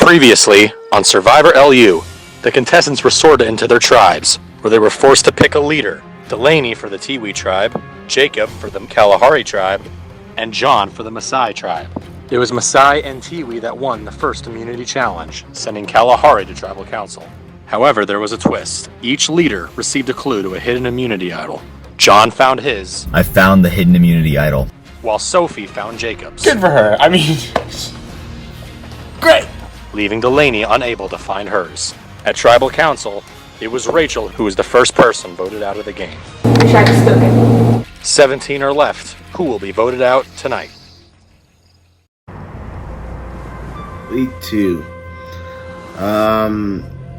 Previously, on Survivor LU, the contestants were sorted into their tribes, where they were forced to pick a leader. Delaney for the Tiwi tribe, Jacob for the Kalahari tribe, and John for the Maasai tribe. It was Maasai and Tiwi that won the first immunity challenge, sending Kalahari to tribal council. However, there was a twist. Each leader received a clue to a hidden immunity idol. John found his. I found the hidden immunity idol. While Sophie found Jacob's. Good for her. I mean, great. Leaving Delaney unable to find hers. At tribal council, it was Rachel who was the first person voted out of the game. 17 are left. Who will be voted out tonight? Week 2.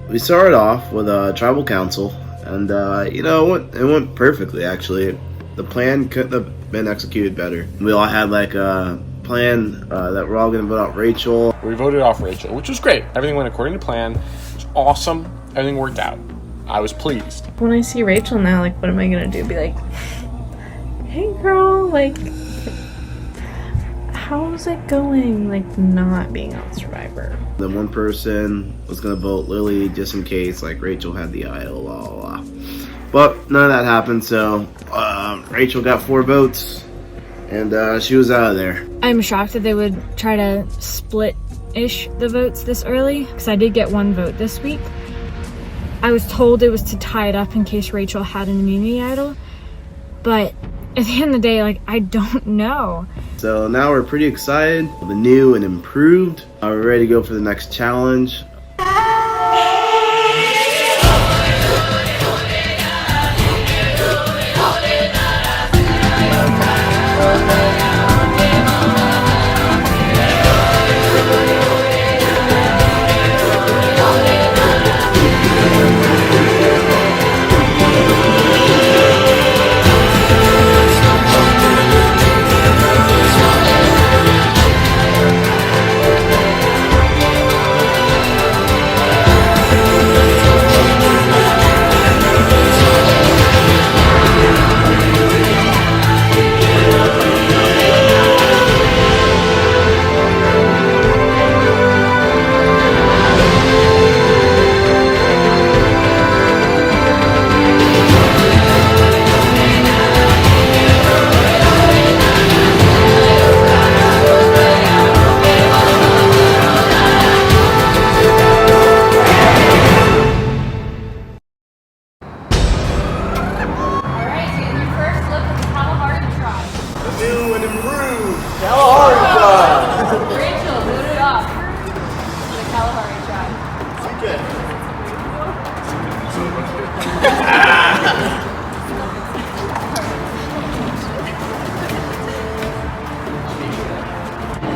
We started off with a tribal council, and it went perfectly. Actually, the plan couldn't have been executed better. We all had like a plan that we're all going to vote out Rachel. We voted off Rachel, which was great. Everything went according to plan. It was awesome. Everything worked out. I was pleased. When I see Rachel now, like, what am I gonna do? Be like, hey girl, like, how's it going? Like, not being on Survivor. Then one person was going to vote Lily just in case, like, Rachel had the idol, blah, blah, blah. But none of that happened, so Rachel got 4 votes, and she was out of there. I'm shocked that they would try to split-ish the votes this early, because I did get 1 vote this week. I was told it was to tie it up in case Rachel had an immunity idol, but at the end of the day, like, I don't know. So now we're pretty excited for the new and improved. We're ready to go for the next challenge.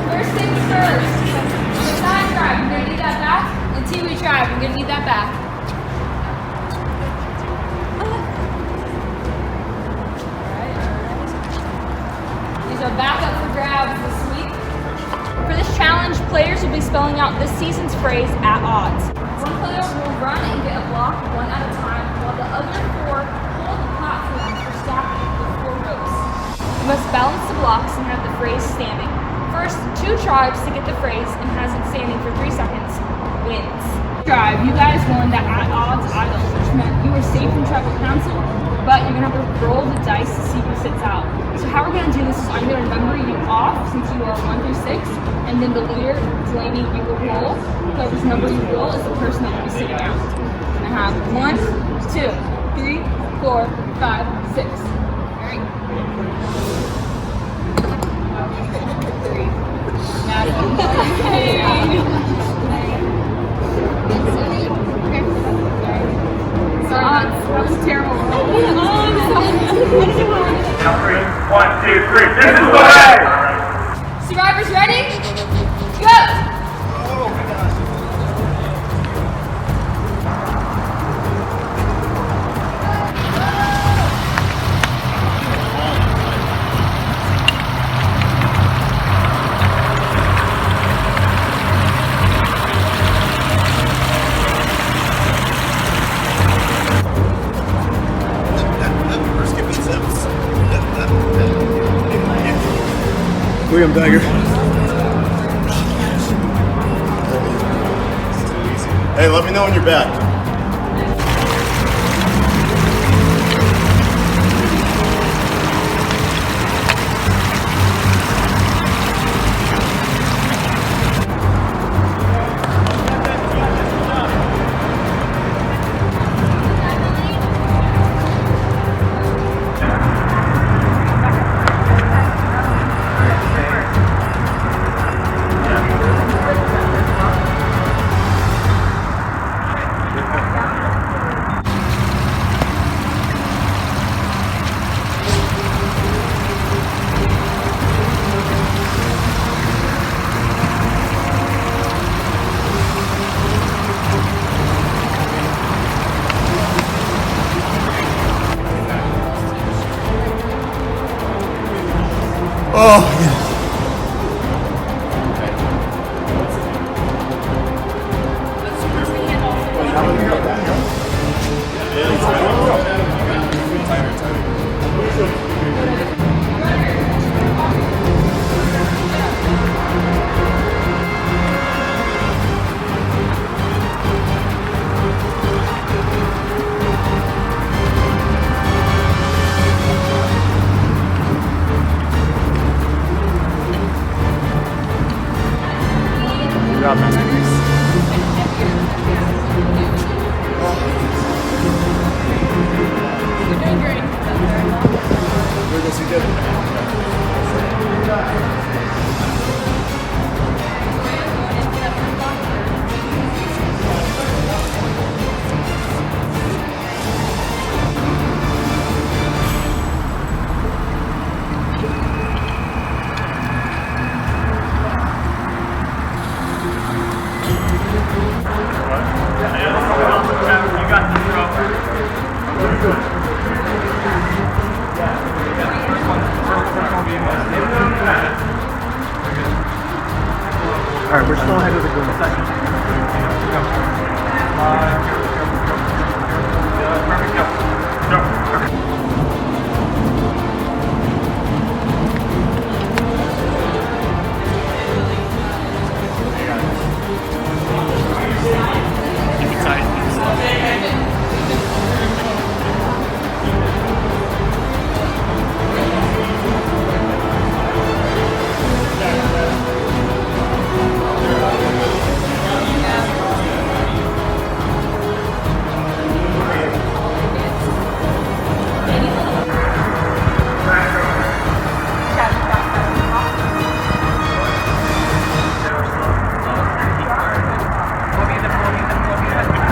First things first, Maasai tribe, we're going to need that back, and Tiwi tribe, we're going to need that back. These are back up for grabs this week. For this challenge, players will be spelling out this season's phrase at odds. One player will run and get a block 1 at a time, while the other 4 hold the platform for stacking with 4 ropes. You must balance the blocks and have the phrase standing. First, 2 tribes to get the phrase and has it standing for 3 seconds wins. Tribe, you guys won the at odds idol, which meant you were safe from tribal council, but you're gonna have to roll the dice to see who sits out. So how we're gonna do this is I'm gonna number you off since you are 1 through 6, and then the leader, Delaney, you will roll. Whoever's number you roll is the person that will be sitting out. And I have 1, 2, 3, 4, 5, 6. Alright. That was terrible. 1, 2, 3. This is the way! Survivors ready? Go! William Dagger. Hey, let me know when you're back. Oh, yes. Alright, we're still ahead of the goal.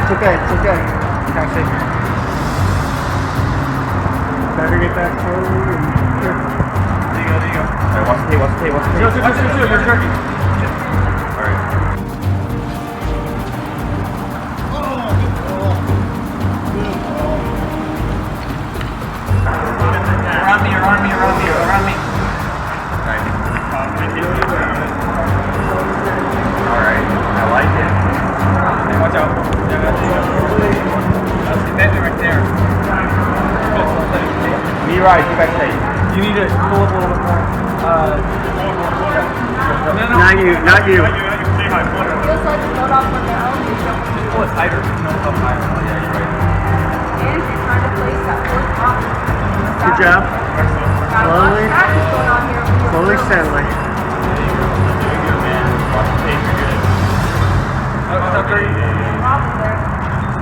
It's okay, it's okay. Kind of safe. Better get that slowly and here. There you go, there you go. Alright, watch the tape, watch the tape, watch the tape. Chill, you're jerking. Alright. Around me, around me, around me, around me. Alright, I like it. Hey, watch out. That's it right there. Me right, you guys stay. You need to pull up a little bit more. No. Not you, not you. Stay high, pull it. Feels like the boat off on their own. Just pull it tighter. No, up higher. Oh, yeah, you're right. And you're trying to place that fourth rock. Good job. Slowly. Slowly, steadily.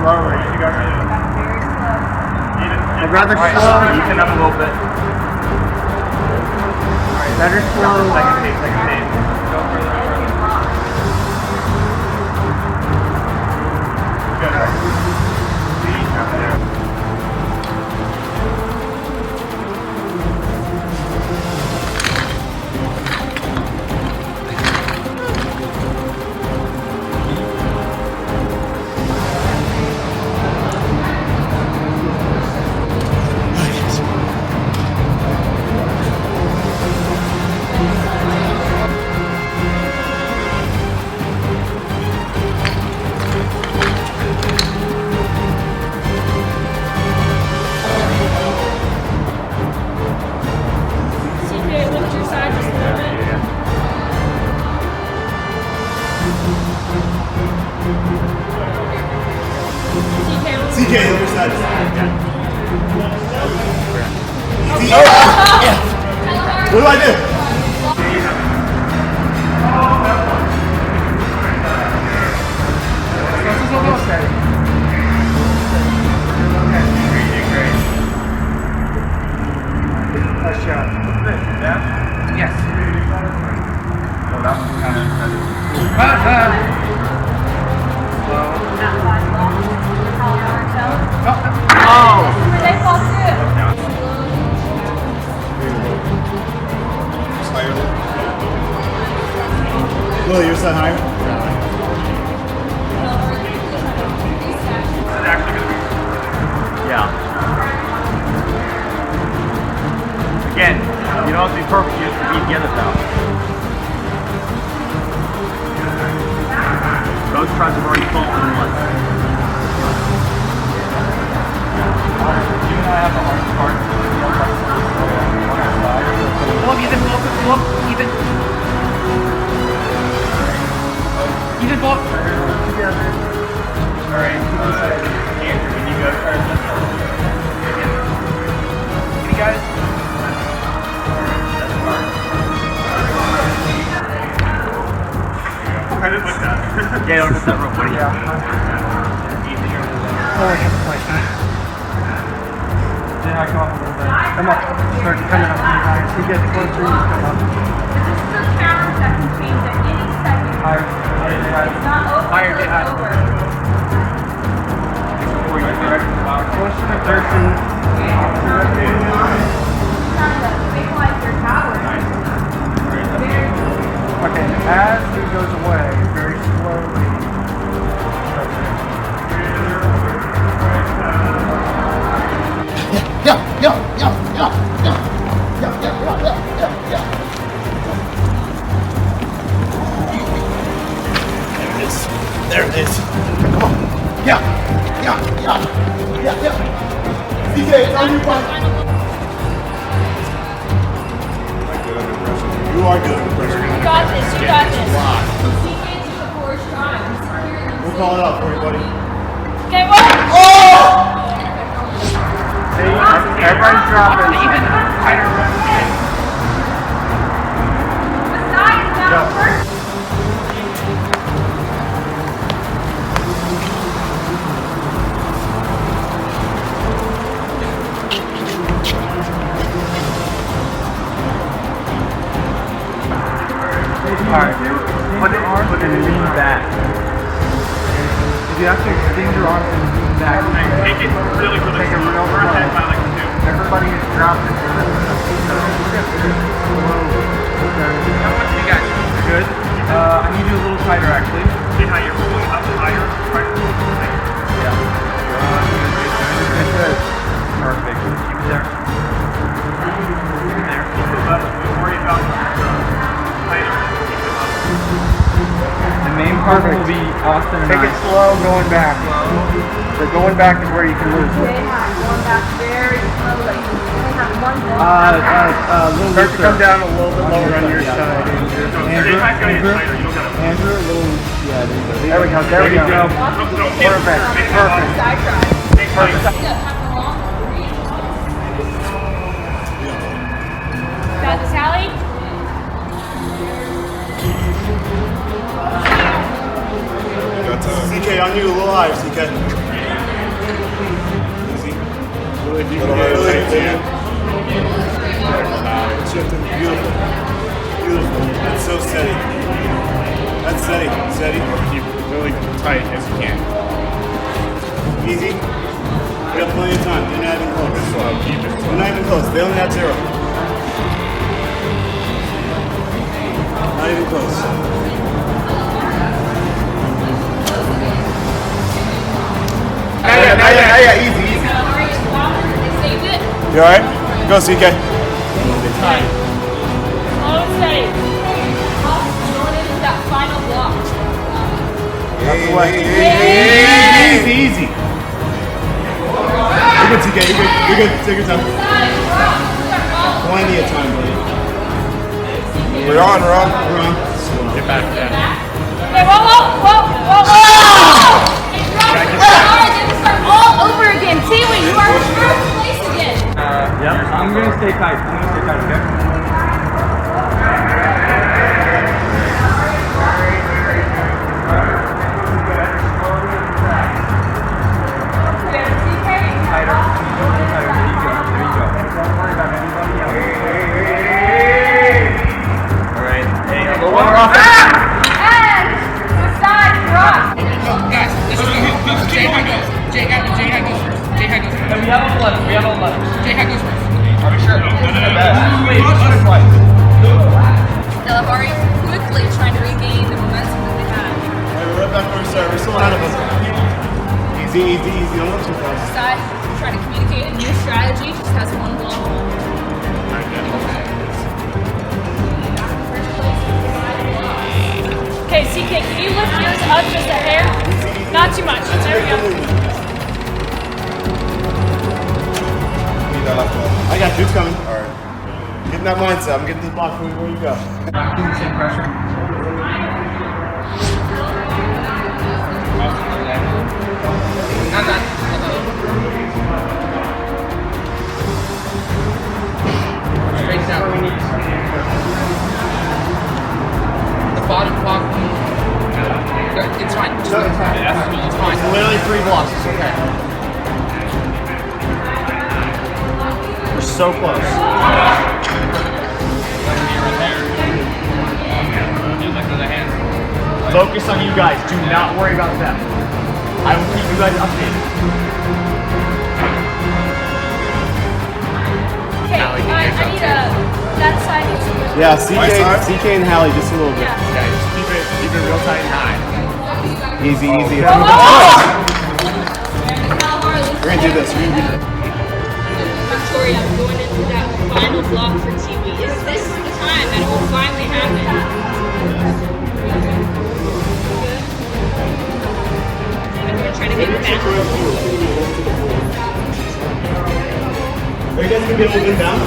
Slowly. I'd rather slow. Loosen up a little bit. Better slow. Second tape, second tape. Go further, further. TK, other side. What do I do? Nice shot. Yes. Oh, that was kind of Where they fall too. Will, you're set higher? Yeah. Again, you don't have to be perfect, you just have to be together though. Both tries have already fallen once. You and I have a hard part. Pull up, even, pull up, even. Even, pull up. Together. Alright. Andrew, can you go first? Can you guys? I didn't like that. Yeah, don't hit that real quick. Yeah. Oh, I have to play. Then I come up a little bit. Come up. Start coming up. As he gets closer, you come up. This is the challenge that can change at any second. Higher. It's not over. Higher, It's higher. over. Closer to 13. Trying to visualize your tower. Very Okay, as he goes away, very slowly. There it is. Come on. Yeah. TK, it's on your bike. You are good. You got this. You got this. CK took the four strides. We'll call it out for you, buddy. Okay, what? Hey, everybody's dropping. Even tighter. Besides now, first. Alright, put it and lean back. If you have to extend your arms and lean back, Take it really, really take it slow. real First slow. time I like to do. Everybody is dropping. How much do you guys? Good. I need you a little tighter actually. See how you're pulling up higher? Right. Yeah. Good. Perfect. Keep it there. Keep it there. Don't worry about tighter. The main part will be Austin and Take it slow going back. So going back is where you can lose it. They have going back very slowly. They have one more. Start to come down a little bit lower on your side. Andrew, a little, yeah, there we go. There we go. Perfect. Perfect. Side try. Perfect. Got this, Hallie? CK, on you, a little higher, CK. Easy. Shifting, beautiful. Beautiful. That's so steady. That's steady. Steady. Keep really tight as you can. Easy. We got plenty of time. They're not even close. Slow, keep it They're slow. not even close. They only have 0. Not even close. Yeah. Easy. Saved it. You alright? Go, CK. Slow and steady. Going into that final block. Easy. You're good, TK. You're good. Take your time. Plenty of time, buddy. We're on. Get back there. Okay, whoa. All right, then start all over Guys, let's just go. J High goes. J High goes first. J High goes first. And we have all the letters. J High goes first. Are we sure? Wait, Twice. Kalahari quickly trying to regain the momentum that they had. We're right back where we started. We're still ahead of them. Easy. Don't look too fast. Side trying to communicate a new strategy, just has one block. Okay, CK, can you lift yours up just a hair? Not too much. There we go. I got dudes coming. All right. Getting that mindset. I'm getting this block for you. Where you go? Not doing the same pressure. Straight down. The bottom block. It's fine. It's fine. It's fine. It's literally 3 blocks. It's okay. We're so close. Focus on you guys. Do not worry about them. I will keep you guys updated. Okay, I need that side needs to lift. Yeah, CK and Hallie just a little bit. Yeah, just keep it real tight and high. Easy. Oh! We're gonna do this. Victoria going into that final block for TV. Is this the time that it will finally happen? We're trying to get it back. Are you guys gonna be able to get down?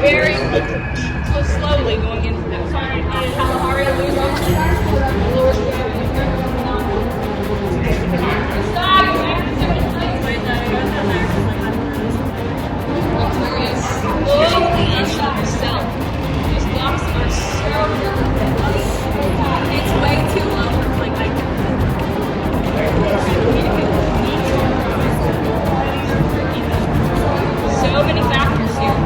Very slowly going into that final. Kalahari to lose on the slowly inching herself. Those blocks are so it's way too low for like so many factors here.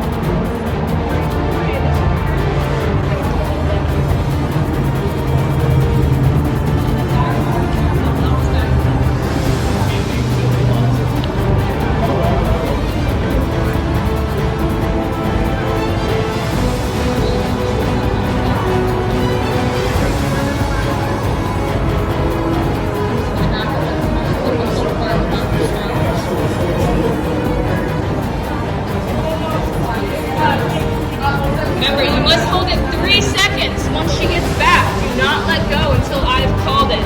Remember, you must hold it 3 seconds once she gets back. Do not let go until I've called it.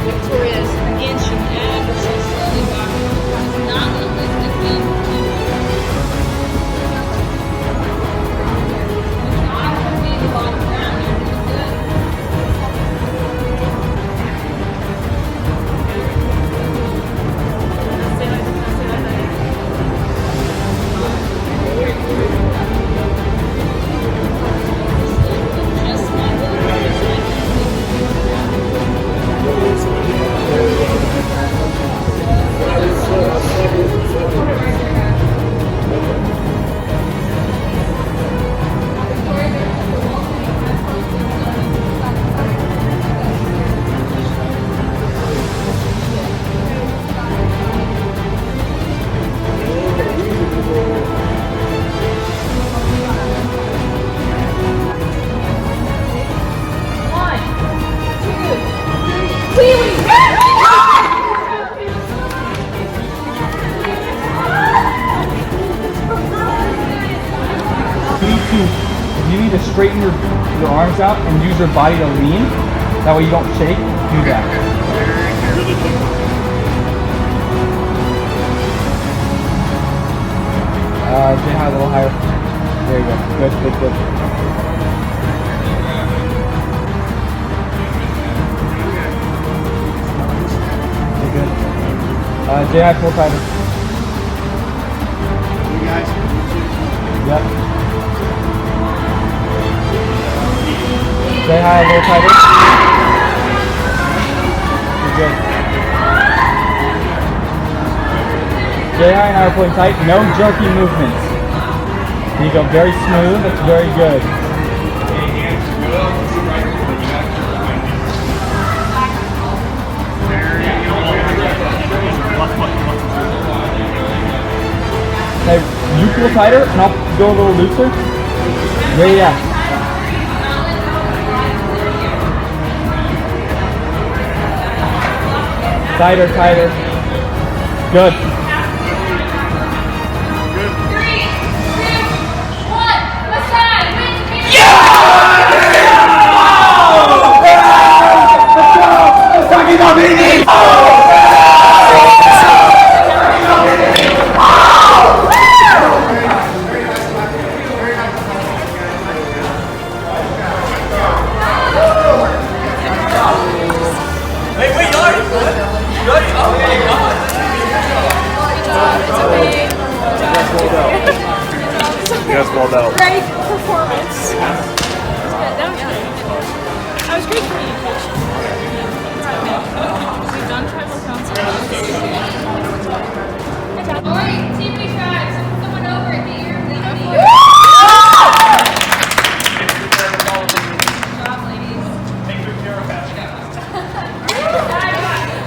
Victoria's inching ever so slowly back. Not going to lift the feet. Not going to be the bottom ground. You're doing good. You need to straighten your arms out and use your body to lean. That way you don't shake. Do that. Jay, a little higher. There you go. Good. Okay, good. Jay, pull tighter. You guys? Yep. Say hi a little tighter. You're good. JI and I are pulling tight. No jerky movements. You go very smooth. That's very good. Hey, you pull tighter and I'll go a little looser. Yeah. Tighter. Good. 3, 2, 1, massage, Great performance. That was great communication. We've done tribal council. Alright, TV tribes, someone over and get your lead on the Good job, ladies.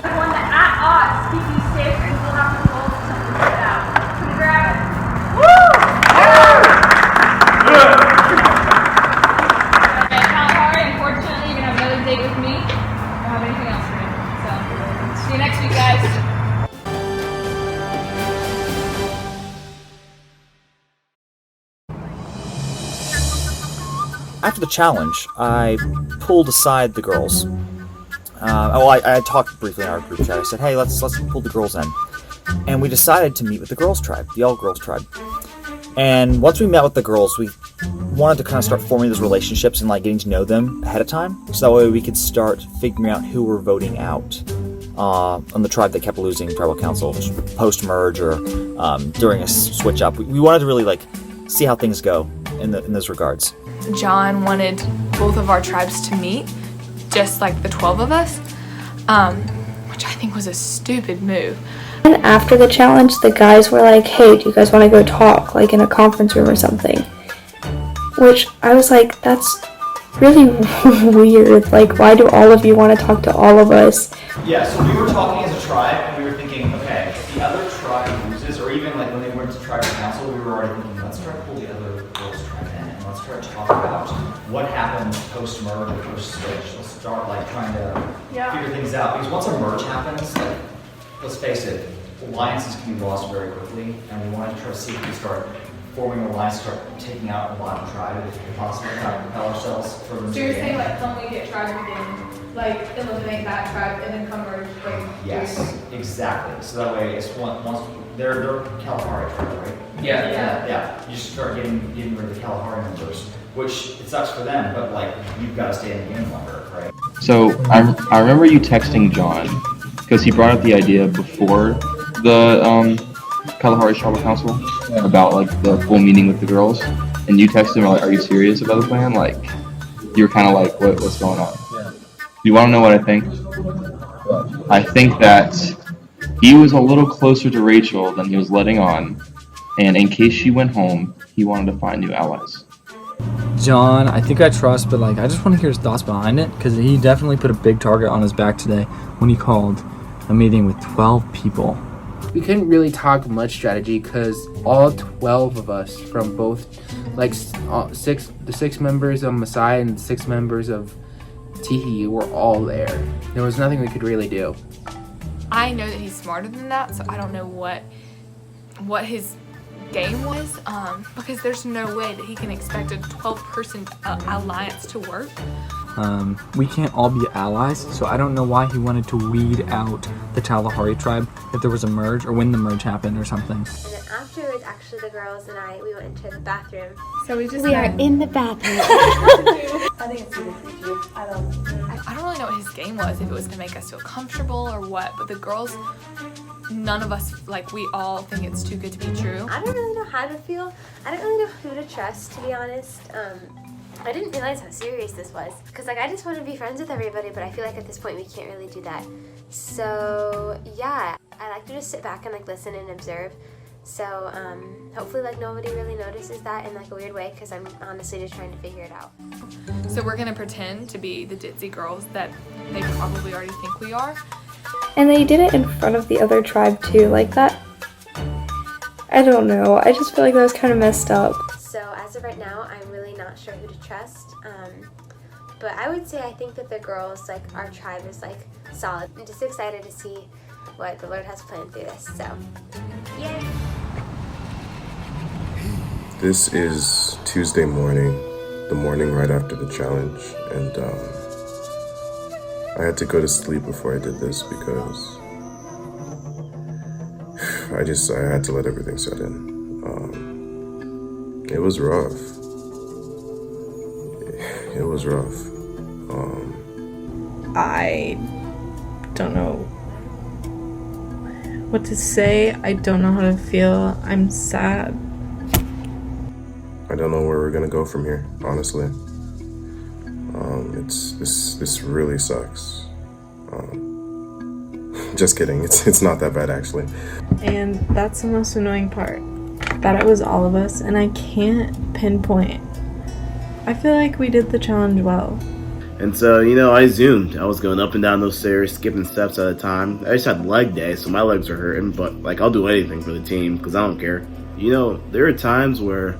One that at odds keep you safe and we'll have to roll something like that. Can you grab it? Okay, Kalahari, unfortunately, you're gonna have another date with me. I don't have anything else for you. So, see you next week, guys. After the challenge, I pulled aside the girls. I talked briefly in our group chat. I said, hey, let's pull the girls in. And we decided to meet with the girls tribe, the all-girls tribe. And once we met with the girls, we wanted to kind of start forming those relationships and like getting to know them ahead of time. So that way we could start figuring out who we're voting out on the tribe that kept losing tribal council post-merge or during a switch up. We wanted to really like see how things go in those regards. John wanted both of our tribes to meet, just like the 12 of us, which I think was a stupid move. And after the challenge, the guys were like, hey, do you guys want to go talk, like in a conference room or something? Which I was like, that's really weird. Like, why do all of you want to talk to all of us? Yeah, so we were talking as a tribe, and we were thinking, okay, if the other tribe loses, or even like when they went to tribal council, we were already thinking, let's try to pull the other girls' tribe in, and let's try to talk about what happens post-merge or post-switch. Let's start like trying to figure things out, because once a merge happens, like, let's face it, alliances can be lost very quickly, and we wanted to try to see if we start forming an alliance, start taking out a bottom tribe, if possible, try to propel ourselves further. So you're saying like when we get tribe again, like eliminate that tribe and then come merge, like Yes, exactly. So that way, it's once they're Kalahari tribe, right? Yeah. You just start getting rid of the Kalahari members, which it sucks for them, but like you've got to stay in the game longer, right? So I remember you texting John because he brought up the idea before the Kalahari Tribal Council about like the full meeting with the girls, and you texted him like, "Are you serious about the plan?" Like you were kind of like, "What's going on?" Yeah. You want to know what I think? I think that he was a little closer to Rachel than he was letting on, and in case she went home, he wanted to find new allies. John, I think I trust, but like I just want to hear his thoughts behind it, because he definitely put a big target on his back today when he called a meeting with 12 people. We couldn't really talk much strategy because all 12 of us from both, like the 6 members of Masai and the 6 members of Tihi were all there. There was nothing we could really do. I know that he's smarter than that, so I don't know what his game was, because there's no way that he can expect a 12-person alliance to work. We can't all be allies, so I don't know why he wanted to weed out the Kalahari tribe if there was a merge or when the merge happened or something. And then afterwards, actually, the girls and we went into the bathroom. So we are in the bathroom. I think it's super cute. I don't really know what his game was, if it was to make us feel comfortable or what, but the girls, none of us, like, we all think it's too good to be true. I don't really know how to feel. I don't really know who to trust, to be honest. I didn't realize how serious this was, because like I just want to be friends with everybody, but I feel like at this point we can't really do that. So yeah, I like to just sit back and like listen and observe. So hopefully like nobody really notices that in like a weird way, because I'm honestly just trying to figure it out. So we're gonna pretend to be the ditzy girls that they probably already think we are. And they did it in front of the other tribe too, like that. I don't know, I just feel like that was kind of messed up. So as of right now, I'm really not sure who to trust. But I would say I think that the girls, like our tribe, is like solid. I'm just excited to see what the Lord has planned through this. So, yay! This is Tuesday morning, the morning right after the challenge, and I had to go to sleep before I did this because I had to let everything set in. It was rough. It was rough. I don't know what to say. I don't know how to feel. I'm sad. I don't know where we're gonna go from here, honestly. This really sucks. Just kidding. It's not that bad actually. And that's the most annoying part. That it was all of us, and I can't pinpoint. I feel like we did the challenge well. And so, I zoomed. I was going up and down those stairs, skipping steps at a time. I just had leg day, so my legs are hurting, but like I'll do anything for the team because I don't care. There are times where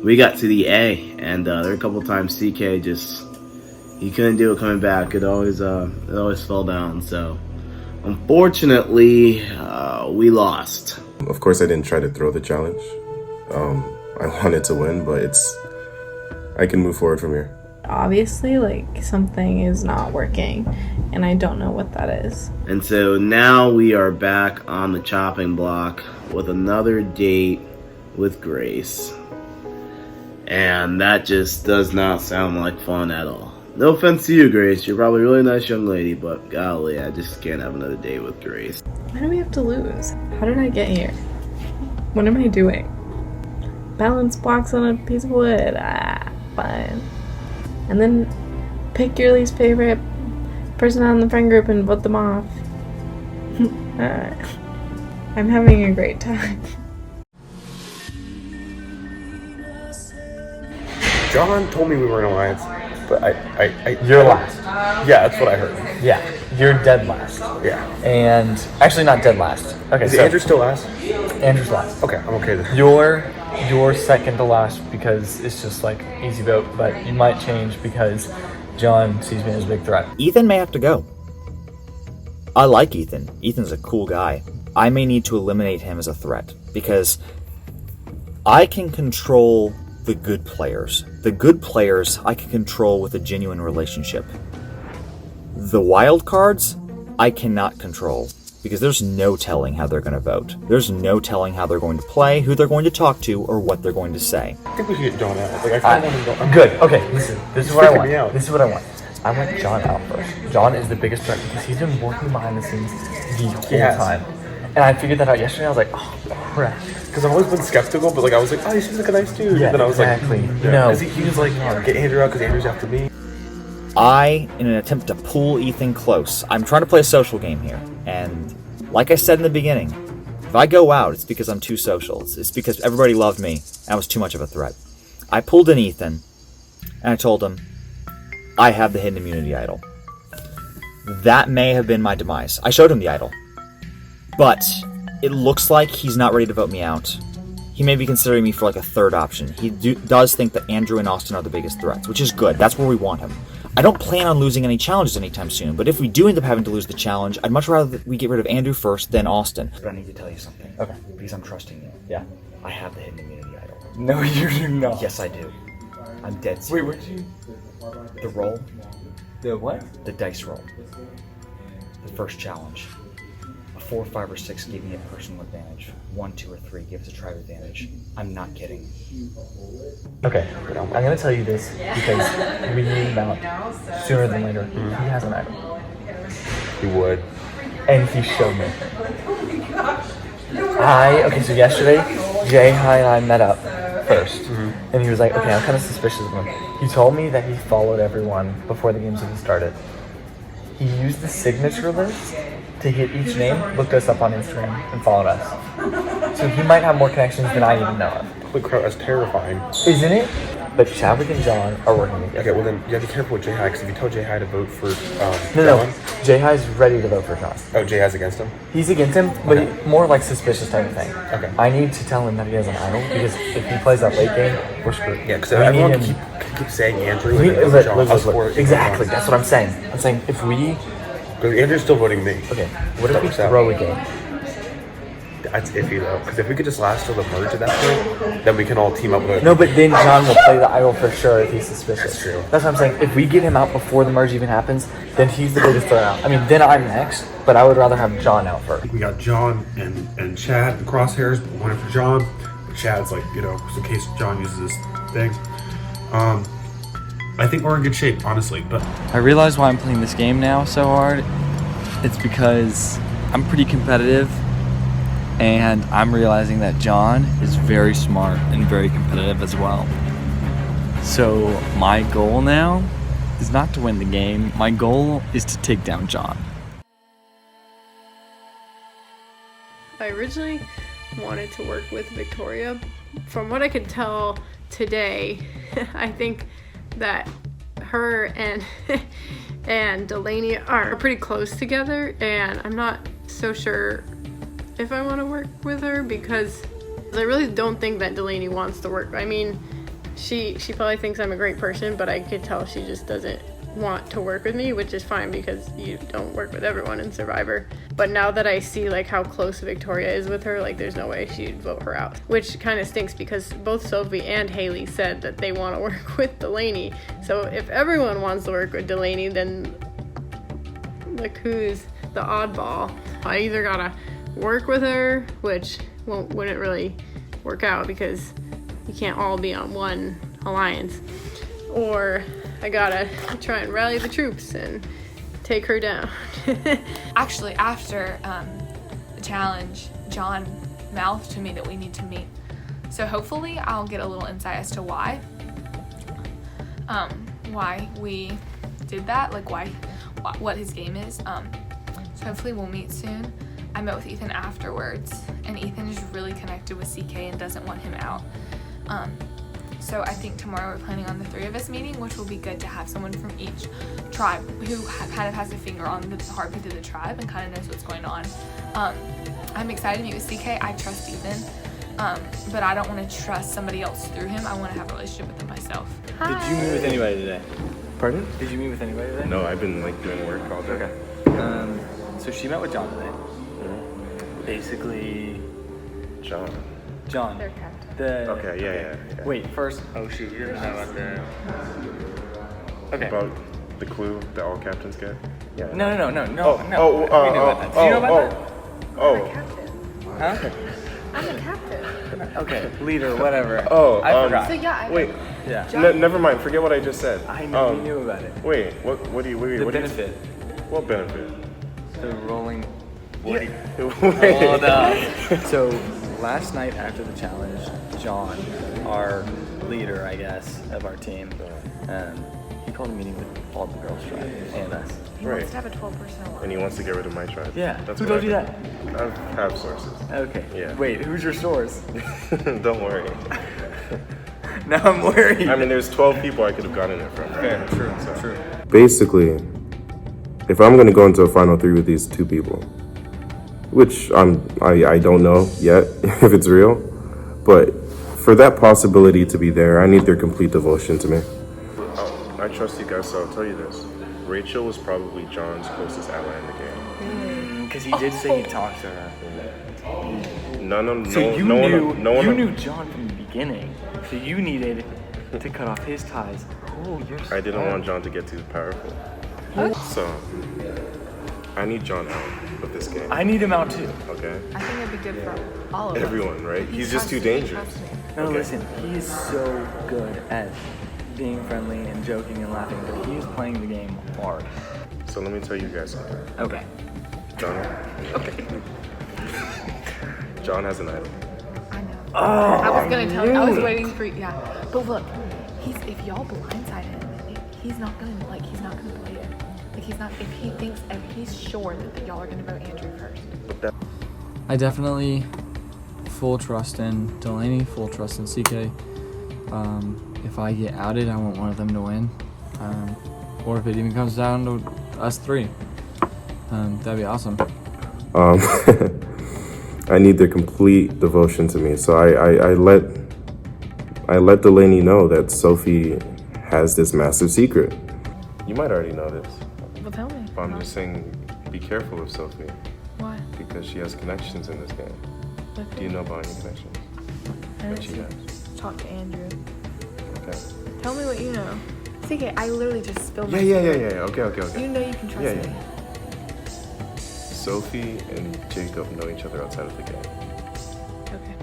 we got to the A, and there were a couple times CK he couldn't do it coming back. It always fell down. So unfortunately, we lost. Of course, I didn't try to throw the challenge. I wanted to win, but I can move forward from here. Obviously, like, something is not working, and I don't know what that is. And so now we are back on the chopping block with another date with Grace. And that just does not sound like fun at all. No offense to you, Grace. You're probably a really nice young lady, but golly, I just can't have another date with Grace. Why do we have to lose? How did I get here? What am I doing? Balance blocks on a piece of wood. Fine. And then pick your least favorite person on the friend group and vote them off. I'm having a great time. John told me we were in alliance, but You're last. Yeah, that's what I heard. Yeah, you're dead last. Yeah. And actually not dead last. Okay, Is Andrew still last? Andrew's last. Okay, I'm okay then. You're second to last because it's just like easy vote, but you might change because John sees me as a big threat. Ethan may have to go. I like Ethan. Ethan's a cool guy. I may need to eliminate him as a threat because I can control the good players. The good players I can control with a genuine relationship. The wild cards I cannot control because there's no telling how they're going to vote. There's no telling how they're going to play, who they're going to talk to, or what they're going to say. I think we should get John out. Like, I kind of want to go. Good. Okay, listen. This is what I want. Out. This is what I want. I want John out first. John is the biggest threat because he's been working behind the scenes the whole time. And I figured that out yesterday. I was like, oh, crap. Because I've always been skeptical, but like I was like, oh, he seems like a nice dude. Yeah, and then I was exactly. like, No. Because he was like, get Andrew out because Andrew's after me. In an attempt to pull Ethan close, I'm trying to play a social game here. And like I said in the beginning, if I go out, it's because I'm too social. It's because everybody loved me. I was too much of a threat. I pulled in Ethan, and I told him, I have the hidden immunity idol. That may have been my demise. I showed him the idol. But it looks like he's not ready to vote me out. He may be considering me for like a third option. He does think that Andrew and Austin are the biggest threats, which is good. That's where we want him. I don't plan on losing any challenges anytime soon, but if we do end up having to lose the challenge, I'd much rather that we get rid of Andrew first, then Austin. But I need to tell you something. Okay. Because I'm trusting you. Yeah. I have the hidden immunity idol. No, you do not. Yes, I do. I'm dead serious. Wait, what did you... The roll. The what? The dice roll. The first challenge. A 4, 5, or 6 gave me a personal advantage. 1, 2, or 3 gives a tribe advantage. I'm not kidding. Okay, I'm gonna tell you this because we need him out sooner than later. He has an item. He would. And he showed me. Okay, so yesterday, Jay and I met up first. And he was like, okay, I'm kind of suspicious of him. He told me that he followed everyone before the games even started. He used the signature list to hit each name looked us up on Instagram and followed us. So he might have more connections than I even know of. Holy crap, that's terrifying. Isn't it? But Chadwick and John are working together. Okay, well then you have to be careful with J-High, because if you tell J-High to vote for No, J-High's ready to vote for John. Oh, J-High's against him? He's against him, but more like suspicious type of thing. Okay. I need to tell him that he has an idol, because if he plays that late game, we're screwed. Yeah, because everyone keep saying Andrew. Look. Exactly, that's what I'm saying. I'm saying if we... Because Andrew's still voting me. Okay, what if we throw a game? That's iffy though, because if we could just last till the merge at that point, then we can all team up with it. No, but then John will play the idol for sure if he's suspicious. That's true. That's what I'm saying. If we get him out before the merge even happens, then he's the biggest thrown out. I mean, then I'm next, but I would rather have John out first. We got John and Chad in crosshairs, but one for John. But Chad's like, you know, just in case John uses this thing. I think we're in good shape, honestly. But I realize why I'm playing this game now so hard. It's because I'm pretty competitive. And I'm realizing that John is very smart and very competitive as well. So my goal now is not to win the game. My goal is to take down John. I originally wanted to work with Victoria. From what I could tell today, I think that her and Delaney are pretty close together, and I'm not so sure if I want to work with her, because I really don't think that Delaney wants to work. I mean, she probably thinks I'm a great person, but I could tell she just doesn't want to work with me, which is fine because you don't work with everyone in Survivor. But now that I see like how close Victoria is with her, like there's no way she'd vote her out, which kind of stinks because both Sophie and Haley said that they want to work with Delaney. So if everyone wants to work with Delaney, then like who's the oddball? I either gotta work with her, which wouldn't really work out because you can't all be on one alliance, or I gotta try and rally the troops and take her down. Actually, after the challenge, John mouthed to me that we need to meet. So hopefully I'll get a little insight as to why we did that, like what his game is. So hopefully we'll meet soon. I met with Ethan afterwards, and Ethan is really connected with CK and doesn't want him out. So I think tomorrow we're planning on the 3 of us meeting, which will be good to have someone from each tribe who kind of has a finger on the heartbeat of the tribe and kind of knows what's going on. I'm excited to meet with CK. I trust Ethan, but I don't want to trust somebody else through him. I want to have a relationship with him myself. Did you meet with anybody today? Pardon? Did you meet with anybody today? No, I've been like doing work all day. Okay. So she met with John today. Basically, John. Their captain. Okay, yeah. Wait, first. Oh shoot, you didn't know about the. Okay. About the clue that all captains get. Yeah. No. Oh, We knew about that. Do you know about that? Oh. Huh? I'm the captain. Okay, leader, whatever. I forgot. So yeah, Wait. Yeah. Never mind. Forget what I just said. I know we knew about it. Wait. What do you? Wait. The what benefit. What benefit? The rolling. Wait. Hold up. So last night after the challenge, John, our leader, I guess, of our team, he called a meeting with all the girls' tribe and us. He wants to have a 12-person alliance. And he wants to get rid of my tribe. Yeah. That's Who what told you that? I have sources. Okay. Yeah. Wait, who's your source? Don't worry. Now I'm worried. I mean, there's 12 people I could have gotten it from. Fair, true. Basically, if I'm gonna go into a final 3 with these 2 people, which I don't know yet if it's real, but for that possibility to be there, I need their complete devotion to me. I trust you guys, so I'll tell you this. Rachel was probably John's closest ally in the game. Because he did say he talked to her. So you knew John from the beginning. So you needed to cut off his ties. Oh, you're I didn't want John to get too powerful. So, I need John out of this game. I need him out too. Okay? I think it'd be good for all of us. Everyone, right? He's just too dangerous. No, listen, he is so good at being friendly and joking and laughing, but he is playing the game hard. So let me tell you guys something. Okay. John. Okay. John has an idol. I know. Oh, I was gonna tell you. I was waiting for But look, if y'all blindside him, he's not gonna play it. Like he's not, if he thinks, if he's sure that y'all are gonna vote Andrew first. I definitely full trust in Delaney, full trust in CK. If I get outed, I want one of them to win. Or if it even comes down to us three, that'd be awesome. I need their complete devotion to me. So I let Delaney know that Sophie has this massive secret. You might already know this. Well, tell me. But I'm just saying, be careful of Sophie. Why? Because she has connections in this game. Okay. Do you know about any connections that she has? Talk to Andrew. Okay. Tell me what you know. CK, I literally just spilled my Yeah. secret. Okay. You know you can trust me. Sophie and Jacob know each other outside of the game. Okay.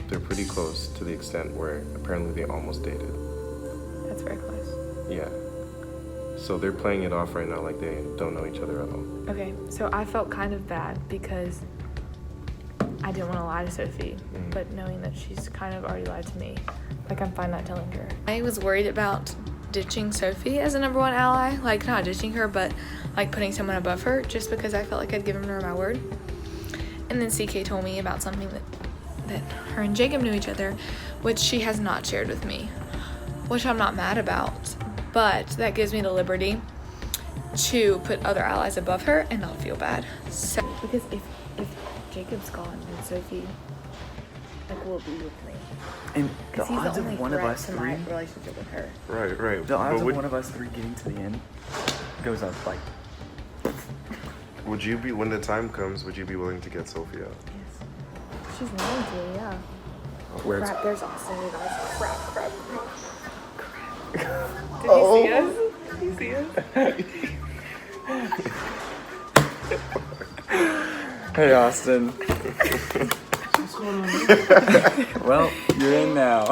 They're pretty close to the extent where apparently they almost dated. That's very close. Yeah. So they're playing it off right now like they don't know each other at all. Okay, so I felt kind of bad because I didn't want to lie to Sophie, but knowing that she's kind of already lied to me, like I'm fine not telling her. I was worried about ditching Sophie as a #1 ally, like not ditching her, but like putting someone above her, just because I felt like I'd given her my word. And then CK told me about something that her and Jacob knew each other, which she has not shared with me, which I'm not mad about, but that gives me the liberty to put other allies above her and not feel bad. So because if Jacob's gone, then Sophie will be with me. And the He's odds the only of one of threat us to three, my relationship with her. Right. the odds of one of us three getting to the end goes up like. When the time comes, would you be willing to get Sophie out? Yes. She's willing to, yeah. Where's Crap, there's Austin, you guys. Crap. Did you see us? Hey, Austin. Well, you're in now.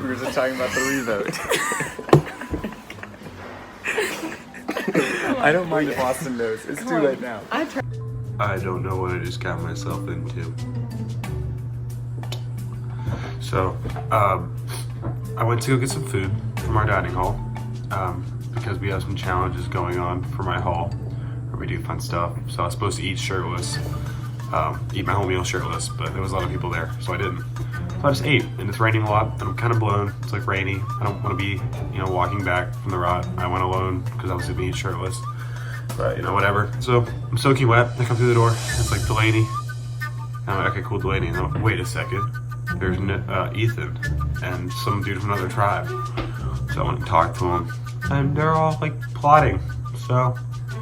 We were just talking about the revote. I don't mind if Austin knows. It's too late now. I don't know what I just got myself into. So, I went to go get some food from our dining hall because we have some challenges going on for my hall where we do fun stuff. So I was supposed to eat shirtless, eat my whole meal shirtless, but there was a lot of people there, so I didn't. So I just ate, and it's raining a lot, and I'm kind of blown. It's like rainy. I don't want to be, walking back from the rot. I went alone because I was gonna eat shirtless, but whatever. So I'm soaking wet. I come through the door. It's like Delaney. And I'm like, okay, cool, Delaney. And I'm like, wait a second. There's Ethan and some dude from another tribe. So I went and talked to them, and they're all like plotting. So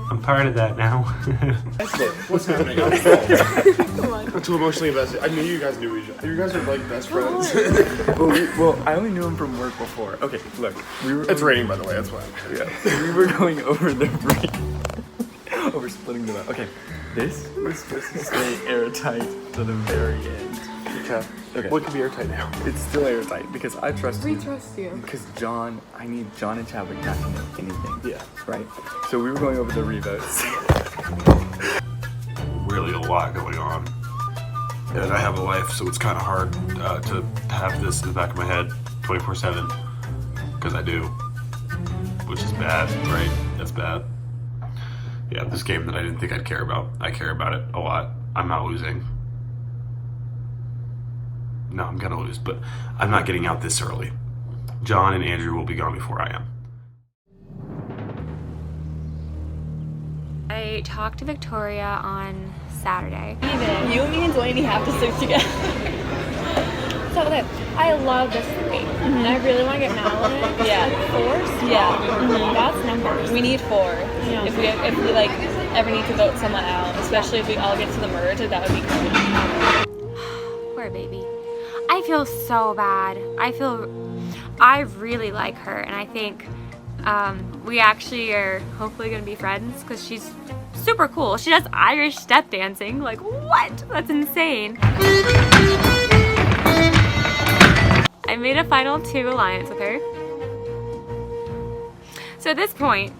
I'm part of that now. What's happening? I'm too emotionally invested. I knew you guys knew each other. You guys are like best friends. well, I only knew him from work before. Okay, look. It's raining, by the way. That's why. Yeah. We were going over the over splitting them up. Okay, this was supposed to stay airtight to the very end. Okay. What could be airtight now? It's still airtight because I trust you. We trust you. Because I need John and Chadwick not to know anything. Yeah. Right? So we were going over the revotes. Really a lot going on. And I have a life, so it's kind of hard to have this in the back of my head 24/7. Because I do. Which is bad, right? That's bad. Yeah, this game that I didn't think I'd care about. I care about it a lot. I'm not losing. No, I'm gonna lose, but I'm not getting out this early. John and Andrew will be gone before I am. I talked to Victoria on Saturday. You, me, and Delaney have to stick together. So look, I love this movie, and I really want to get Madeline. Yeah. Like 4. Yeah. That's numbers. We need 4. Yeah. If we like ever need to vote someone out, especially if we all get to the merge, that would be great. Poor baby. I feel so bad. I really like her, and I think we actually are hopefully going to be friends because she's super cool. She does Irish step dancing. Like, what? That's insane. I made a final 2 alliance with her. So at this point,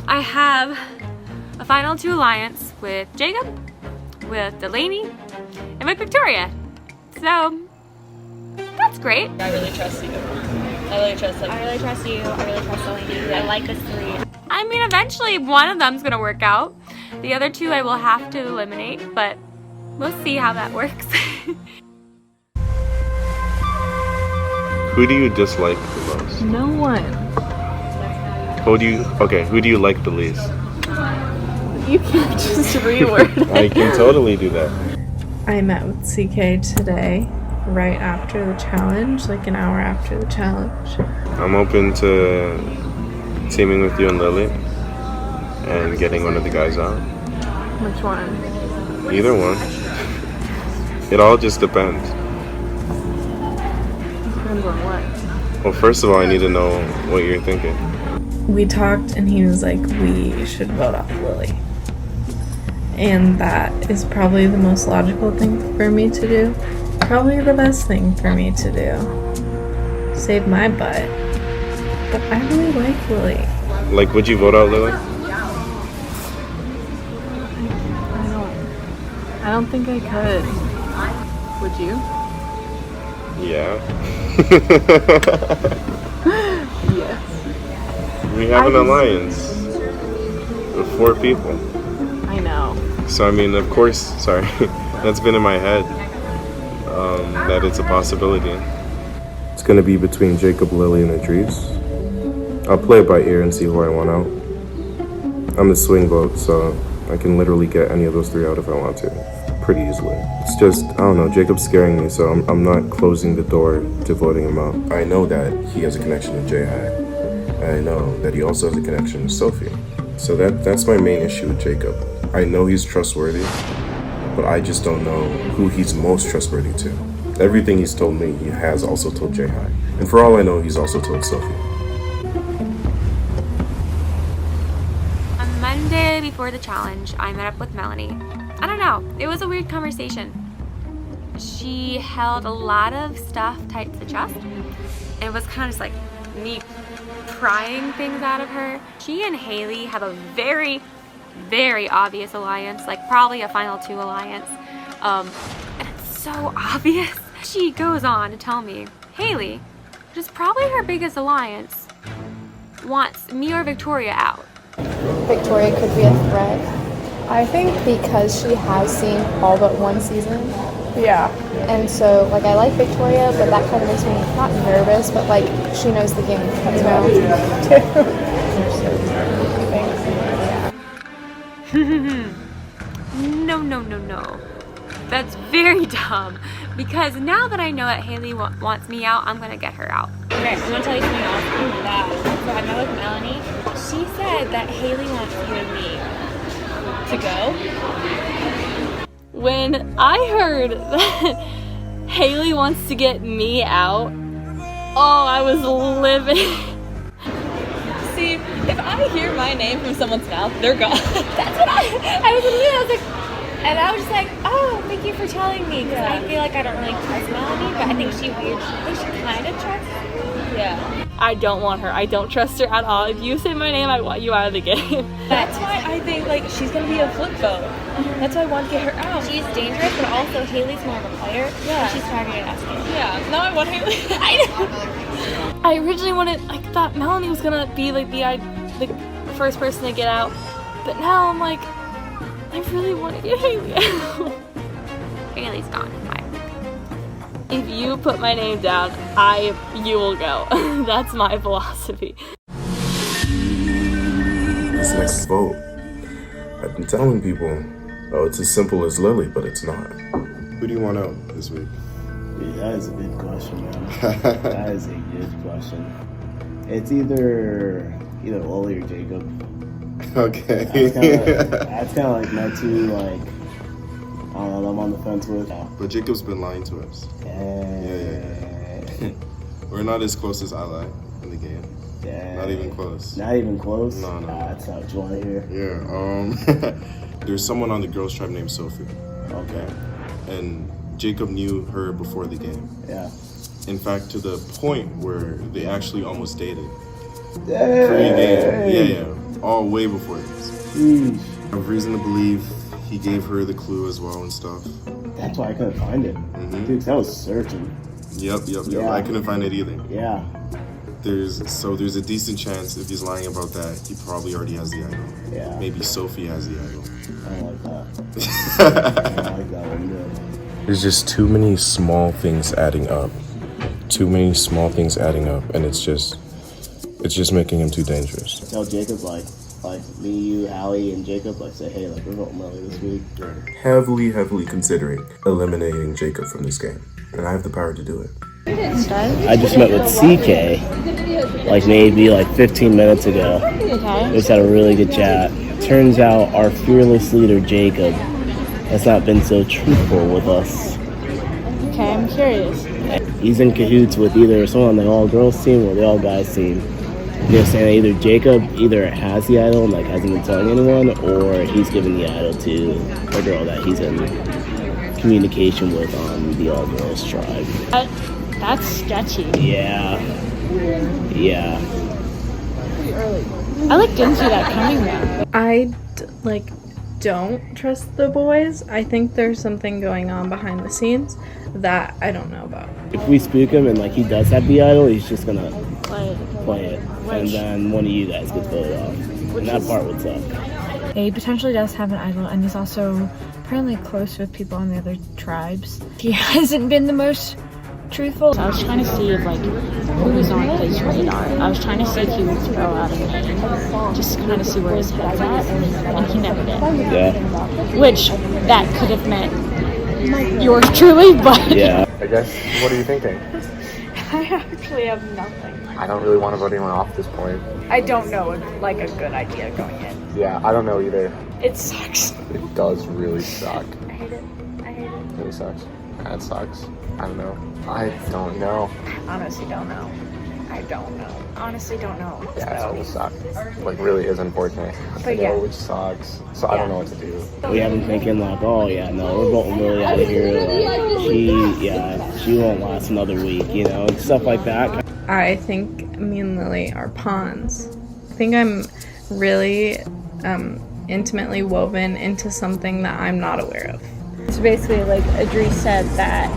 I have a final 2 alliance with Jacob, with Delaney, and with Victoria. So that's great. I really trust you. I really trust you. I really trust you. I really trust Delaney. I like this 3. I mean, eventually one of them's gonna work out. The other two I will have to eliminate, but we'll see how that works. Who do you dislike the most? No one. Who do you like the least? You can just reword it. I can totally do that. I met with CK today, right after the challenge, like an hour after the challenge. I'm open to teaming with you and Lily and getting one of the guys out. Which one? Either one. It all just depends. Depends on what. Well, first of all, I need to know what you're thinking. We talked and he was like, we should vote off Lily. And that is probably the most logical thing for me to do. Probably the best thing for me to do. Save my butt. But I really like Lily. Like, would you vote out Lily? I don't think I could. Would you? Yeah. Yes. We have an alliance of 4 people. I know. So, I mean, of course, sorry, that's been in my head, that it's a possibility. It's going to be between Jacob, Lily, and Idris. I'll play it by ear and see who I want out. I'm the swing vote, so I can literally get any of those 3 out if I want to, pretty easily. It's just, I don't know, Jacob's scaring me, so I'm not closing the door to voting him out. I know that he has a connection to J-High. I know that he also has a connection to Sophie. So that's my main issue with Jacob. I know he's trustworthy, but I just don't know who he's most trustworthy to. Everything he's told me, he has also told J-High. And for all I know, he's also told Sophie. On Monday before the challenge, I met up with Melanie. I don't know, it was a weird conversation. She held a lot of stuff tight to the chest. It was kind of just like me prying things out of her. She and Haley have a very, very obvious alliance, like probably a final 2 alliance. And it's so obvious. She goes on to tell me, Haley, which is probably her biggest alliance, wants me or Victoria out. Victoria could be a threat. I think because she has seen all but 1 season. Yeah. And so, like, I like Victoria, but that kind of makes me not nervous, but like she knows the game as well. No. That's very dumb. Because now that I know that Haley wants me out, I'm gonna get her out. Okay, I'm gonna tell you something else. So I met with Melanie. She said that Haley wants you and me to go. When I heard that Haley wants to get me out, oh, I was livid. See, if I hear my name from someone's mouth, they're gone. That's what I was like, and I was just like, oh, thank you for telling me, because I feel like I don't really trust Melanie, but I think she kind of trusts me. Yeah. I don't want her. I don't trust her at all. If you say my name, I want you out of the game. That's why I think, like, she's going to be a flip vote. That's why I want to get her out. She's dangerous, but also Haley's more of a player. Yeah. She's targeted us. Yeah. Now I want Haley. I originally thought Melanie was going to be, like, the first person to get out. But now I'm like, I really want to get Haley out. Haley's gone. If you put my name down, you will go. That's my philosophy. This next vote, I've been telling people, oh, it's as simple as Lily, but it's not. Who do you want out this week? Yeah, that is a good question, man. That is a good question. It's either Lily or Jacob. Okay. That's kind of like my 2, like, I don't know, I'm on the fence with. But Jacob's been lying to us. Yeah. We're not as close as ally in the game. Yeah. Not even close. Not even close? No. That's not what you want to hear. Yeah. There's someone on the girls' tribe named Sophie. Okay. And Jacob knew her before the game. Yeah. In fact, to the point where they actually almost dated. Pre-game. Yeah. All way before this. Jeez. I have reason to believe he gave her the clue as well and stuff. That's why I couldn't find it. Dude, 'cause I was searching. Yep. Yeah. I couldn't find it either. Yeah. There's a decent chance if he's lying about that, he probably already has the idol. Yeah. Maybe Sophie has the idol. I don't like that. I don't like that one, yeah. There's just too many small things adding up. And it's just making him too dangerous. Tell Jacob, like me, you, Allie, and Jacob, like say, hey, like we're voting Lily this week. Heavily considering eliminating Jacob from this game. And I have the power to do it. I just met with CK, like maybe 15 minutes ago. Okay. We just had a really good chat. Turns out our fearless leader, Jacob, has not been so truthful with us. Okay, I'm curious. He's in cahoots with either someone on the all-girls team or the all-guys team. They're saying that either Jacob has the idol and hasn't been telling anyone, or he's giving the idol to a girl that he's in communication with on the all-girls tribe. That's sketchy. Yeah. Pretty early. I didn't see that coming though. I don't trust the boys. I think there's something going on behind the scenes that I don't know about. If we spook him and he does have the idol, he's just gonna play it. And then one of you guys gets voted off. And that part would suck. He potentially does have an idol, and he's also apparently close with people on the other tribes. He hasn't been the most truthful. I was trying to see if who was on his radar. I was trying to see if he would throw out a name, just to kind of see where his head's at, and he never did. Yeah. Which that could have meant yours truly, but yeah. I guess. What are you thinking? I actually have nothing. I don't really want to vote anyone off at this point. I don't know a good idea going in. Yeah, I don't know either. It sucks. It does really suck. I hate it. It really sucks. That sucks. I don't know. I don't know. Honestly, don't know. I don't know. Honestly, don't know. Yeah, it will suck. Really is unfortunate. But yeah. Which sucks. So I don't know what to do. We have him thinking oh yeah, no, we're voting Lily out of here. She won't last another week, and stuff like that. I think me and Lily are pawns. I think I'm really intimately woven into something that I'm not aware of. So basically, Adri said that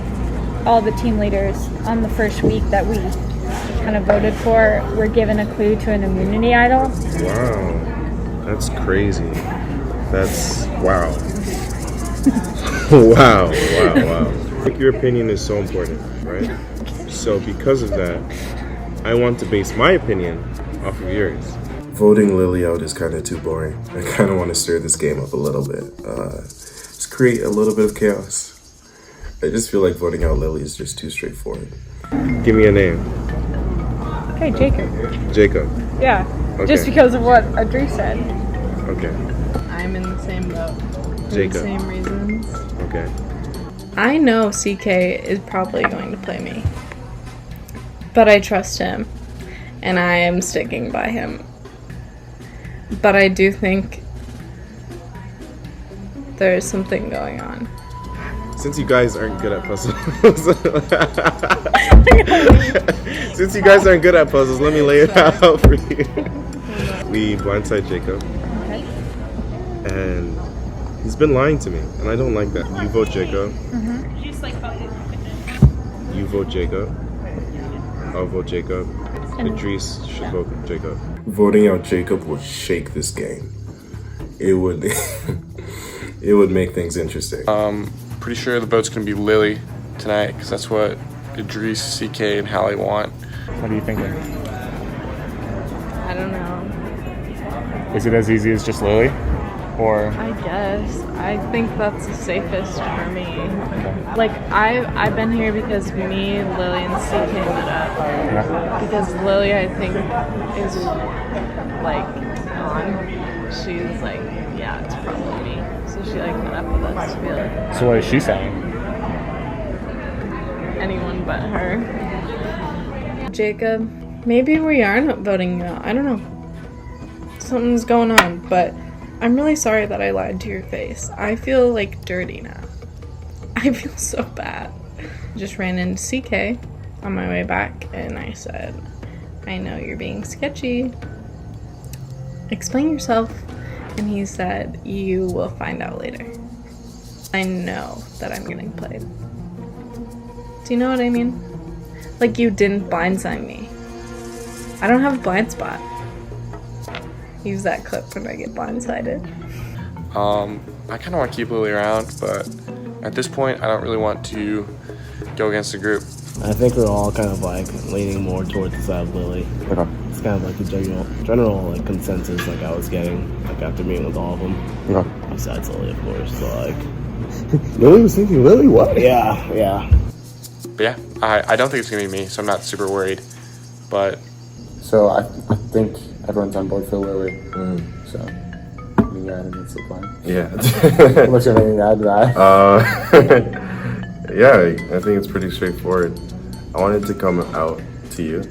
all the team leaders on the first week that we kind of voted for were given a clue to an immunity idol. Wow, that's crazy. That's wow. wow. I think your opinion is so important, right? So because of that, I want to base my opinion off of yours. Voting Lily out is kind of too boring. I kind of want to stir this game up a little bit. Just create a little bit of chaos. I just feel like voting out Lily is just too straightforward. Give me a name. Okay, Jacob. Jacob. Yeah, okay. Just because of what Adri said. Okay. I'm in the same boat. Jacob. For the same reasons. Okay. I know CK is probably going to play me. But I trust him. And I am sticking by him. But I do think there's something going on. Since you guys aren't good at puzzles, let me lay it out for you. We blindside Jacob. Okay. And he's been lying to me, and I don't like that. You vote Jacob. You vote Jacob. I'll vote Jacob. Idris should vote Jacob. Voting out Jacob would shake this game. It would it would make things interesting. Pretty sure the vote's gonna be Lily tonight, because that's what Idris, CK, and Hallie want. What are you thinking? I don't know. Is it as easy as just Lily? Or I guess. I think that's the safest for me. I've been here because me, Lily, and CK met up. Yeah. Because Lily, I think, is on. She's yeah, it's probably me. So she met up with us to be like. So what is she saying? Anyone but her. Jacob, maybe we are not voting you out. I don't know. Something's going on, but I'm really sorry that I lied to your face. I feel dirty now. I feel so bad. Just ran into CK on my way back and I said, I know you're being sketchy. Explain yourself. And he said, you will find out later. I know that I'm getting played. Do you know what I mean? You didn't blindside me. I don't have a blind spot. Use that clip when I get blindsided. I kind of want to keep Lily around, but at this point, I don't really want to go against the group. I think we're all kind of like leaning more towards the side of Lily. Okay. It's kind of like the general like consensus like I was getting like after meeting with all of them. Okay. Besides Lily, of course. So like, Lily was thinking Lily. What? yeah. But yeah, I don't think it's going to be me, so I'm not super worried. But So I think everyone's on board for Lily. So yeah, I think that's the plan. Yeah. What's your anything to add to that? Yeah, I think it's pretty straightforward. I wanted to come out to you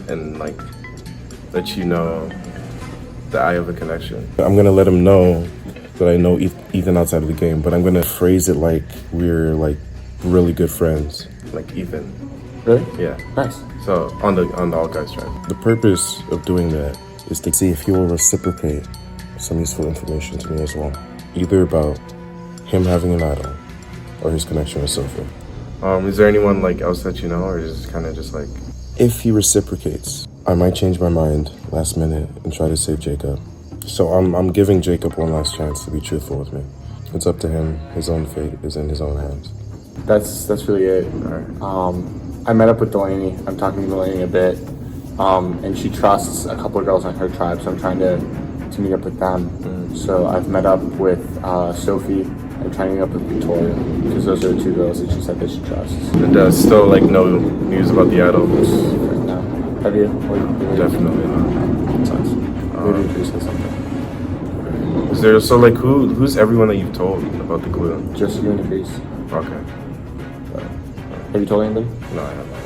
and like let you know that I have a connection. I'm gonna let him know that I know Ethan outside of the game, but I'm gonna phrase it like we're like really good friends, like Ethan. Really? Yeah. Nice. So on the All Guys tribe. The purpose of doing that is to see if he will reciprocate some useful information to me as well, either about him having an idol or his connection with Sophie. Is there anyone like else that you know, or is it kind of just like? If he reciprocates, I might change my mind last minute and try to save Jacob. So I'm giving Jacob one last chance to be truthful with me. It's up to him. His own fate is in his own hands. That's really it. I met up with Delaney. I'm talking to Delaney a bit, and she trusts a couple of girls on her tribe, so I'm trying to meet up with them. So I've met up with Sophie. I'm trying to meet up with Victoria because those are the two girls that she said that she trusts. And still like no news about the idol. Right now. Have you? Definitely not. Sucks. Maybe you could say something. Is there so like who's everyone that you've told about the glue? Just you and the priest. Okay. Have you told anybody? No, I haven't.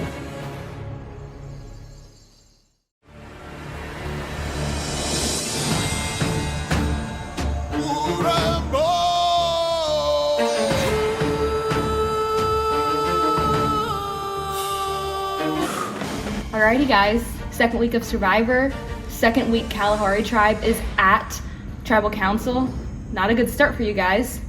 Alrighty guys, second week of Survivor, second week Kalahari Tribe is at Tribal Council. Not a good start for you guys.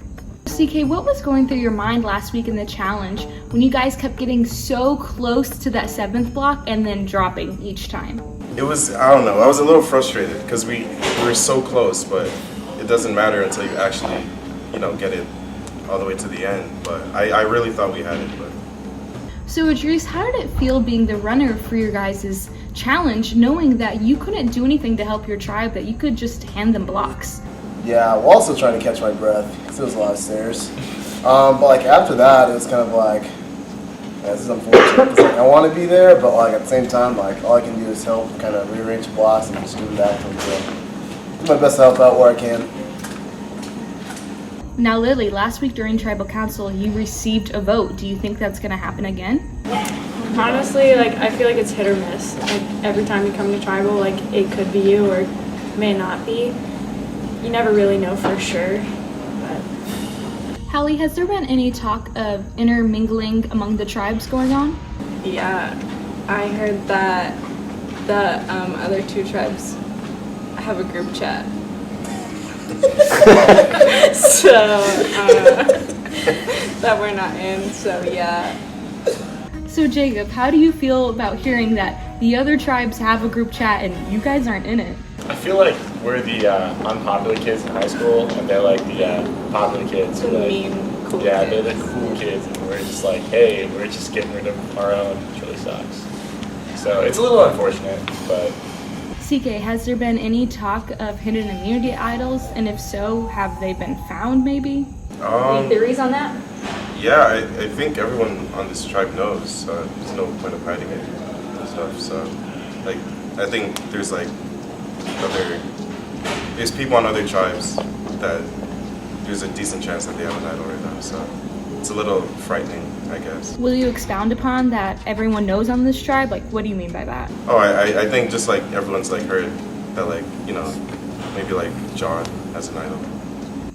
CK, what was going through your mind last week in the challenge when you guys kept getting so close to that 7th block and then dropping each time? It was, I don't know, I was a little frustrated because we were so close, but it doesn't matter until you actually, get it all the way to the end. But I really thought we had it, but. So Idris, how did it feel being the runner for your guys' challenge, knowing that you couldn't do anything to help your tribe, that you could just hand them blocks? Yeah, while also trying to catch my breath because there was a lot of stairs. But like after that, it was kind of like, this is unfortunate. It's like I want to be there, but like at the same time, like all I can do is help kind of rearrange the blocks and just give them back to them. So do my best to help out where I can. Now Lily, last week during Tribal Council, you received a vote. Do you think that's going to happen again? Honestly, I feel like it's hit or miss. Every time you come to Tribal, it could be you or it may not be. You never really know for sure. But Hallie, has there been any talk of intermingling among the tribes going on? Yeah, I heard that the other two tribes have a group chat. So, that we're not in, so yeah. So Jacob, how do you feel about hearing that the other tribes have a group chat and you guys aren't in it? I feel like we're the unpopular kids in high school, and they're like the popular kids. The mean, cool yeah, kids. they're the cool kids, and we're just like, hey, we're just getting rid of our own, which really sucks. So it's a little unfortunate, but. CK, has there been any talk of hidden immunity idols, and if so, have they been found maybe? Any theories on that? Yeah, I think everyone on this tribe knows. There's no point of hiding it and stuff. So, I think there's there's people on other tribes that there's a decent chance that they have an idol right now. So it's a little frightening, I guess. Will you expound upon that everyone knows on this tribe? What do you mean by that? Oh, I think just everyone's heard that maybe John has an idol.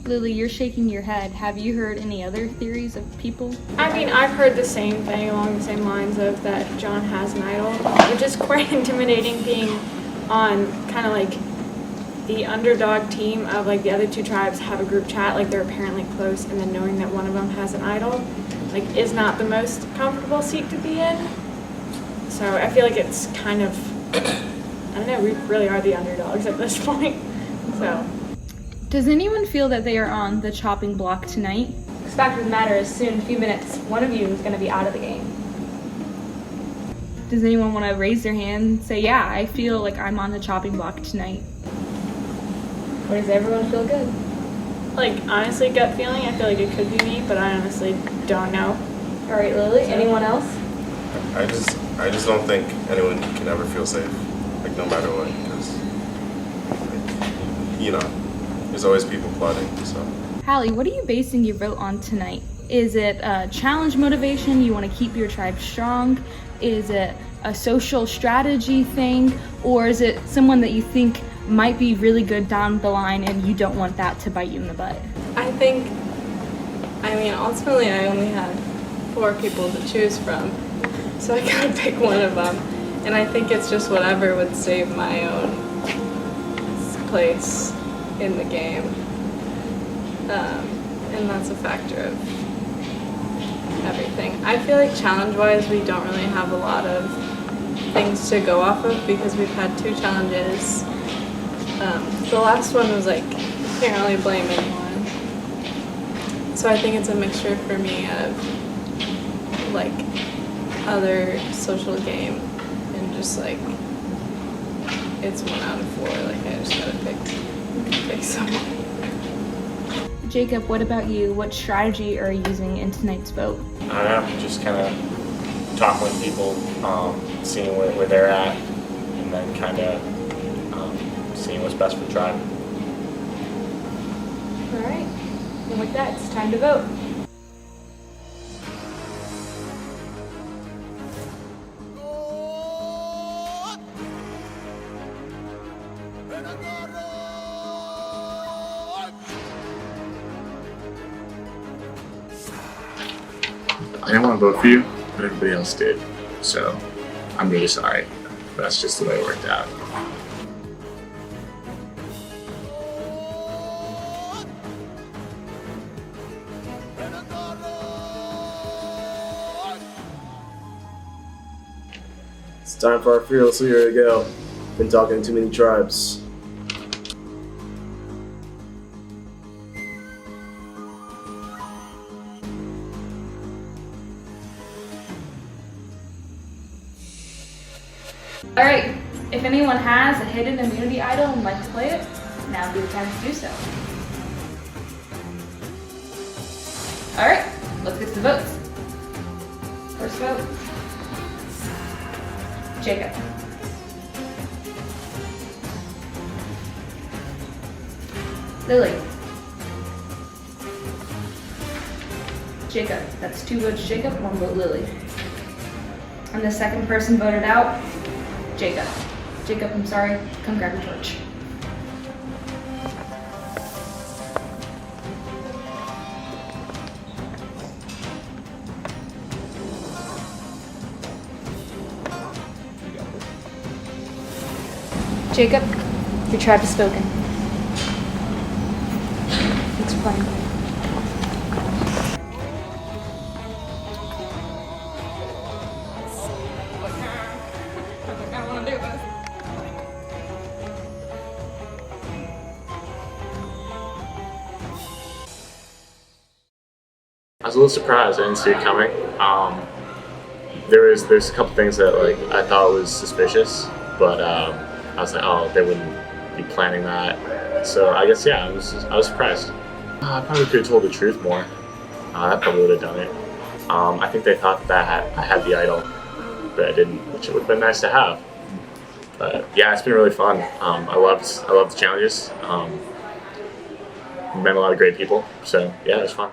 Lily, you're shaking your head. Have you heard any other theories of people? I mean, I've heard the same thing along the same lines of that John has an idol, which is quite intimidating being on kind of the underdog team of the other two tribes have a group chat, they're apparently close, and then knowing that one of them has an idol, is not the most comfortable seat to be in. So I feel like it's kind of I don't know, we really are the underdogs at this point. So, Does anyone feel that they are on the chopping block tonight? The fact of the matter is, soon, in a few minutes, one of you is going to be out of the game. Does anyone want to raise their hand and say, yeah, I feel like I'm on the chopping block tonight? Or does everyone feel good? like, honestly, gut feeling, I feel like it could be me, but I honestly don't know. All right, Lily, anyone else? I just don't think anyone can ever feel safe, like no matter what, because, like, you know, there's always people plotting. So, Hallie, what are you basing your vote on tonight? Is it a challenge motivation? You want to keep your tribe strong? Is it a social strategy thing? Or is it someone that you think might be really good down the line and you don't want that to bite you in the butt? I mean, ultimately I only had 4 people to choose from, so I gotta pick one of them. And I think it's just whatever would save my own place in the game. And that's a factor of everything. I feel like challenge-wise we don't really have a lot of things to go off of because we've had 2 challenges. The last one was like, you can't really blame anyone. So I think it's a mixture for me of like other social game and just like it's 1 out of 4. Like I just gotta pick someone. Jacob, what about you? What strategy are you using in tonight's vote? I don't know, just kind of talking with people, seeing where they're at, and then kind of seeing what's best for the tribe. All right, and with that, it's time to vote. I didn't want to vote for you, but everybody else did. So I'm really sorry. That's just the way it worked out. It's time for our fearless leader to go. Been talking to too many tribes. All right, if anyone has a hidden immunity idol and would like to play it, now would be the time to do so. All right, let's get to the votes. First vote, Jacob. Lily. Jacob, that's 2 votes Jacob, 1 vote Lily. And the second person voted out, Jacob. Jacob, I'm sorry, come grab your torch. Jacob, your tribe has spoken. Thanks for playing. I was a little surprised. I didn't see it coming. There's a couple things that like I thought was suspicious, but I was like, oh, they wouldn't be planning that. So I guess I was surprised. I probably could have told the truth more. That probably would have done it. I think they thought that I had the idol, but I didn't, which would have been nice to have. But yeah, it's been really fun. I loved the challenges. Met a lot of great people. So yeah, it was fun.